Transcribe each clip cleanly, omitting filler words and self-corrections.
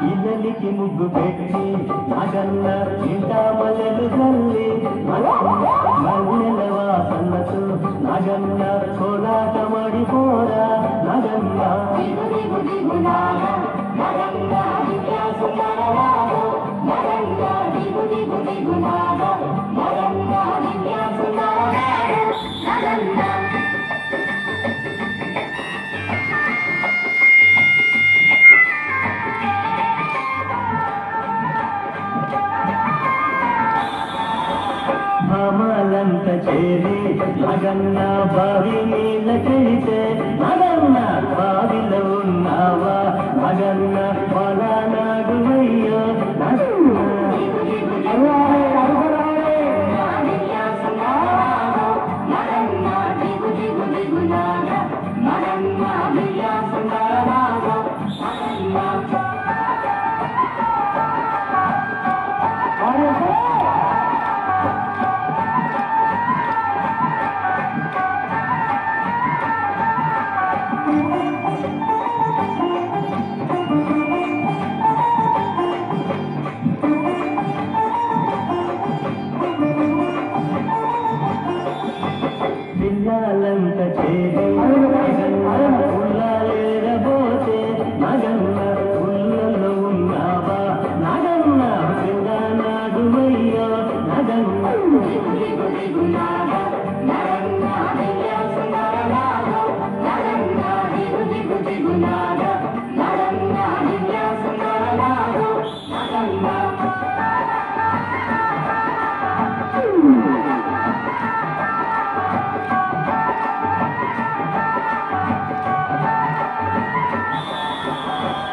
ఇల్లలికి ముగ్గు పెట్టి మగన్న ఇంట మల్లెలు చల్లి మల్లెల వాసనతో నగన్న కోలాటమాడిపోరా నగన్న భామాలంత చేరి నగన్న బావి నీళ్ళకెళితే నగన్న బావిలో ఉన్నావా నగన్న పలానాడు అయ్యో పిల్లలంత చేరి ఉల్లాలేరబోతే నగన్న ఉల్లలో ఉన్నావా నగన్న పిల్లనాడు అయ్యో నగన్న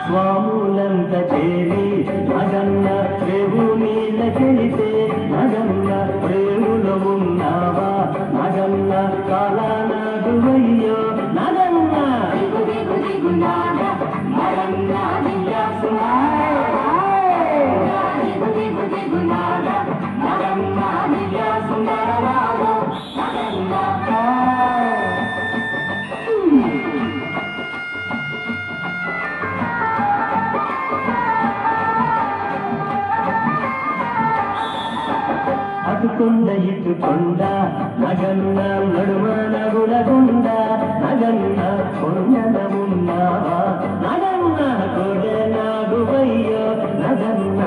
స్వాములంత చేరి నగన్న రేవు నీళ్ళకెళితే నగన్న రేవులో ఉన్నావా నగన్న కాలానాడు అయ్యో నగన్న అటుకొండ ఇటుకొండ నగన్న నడుమ నగులగొండ నగన్న కొండన ఉన్నావా నగన్న కొడెనాడు అయ్యో నగన్న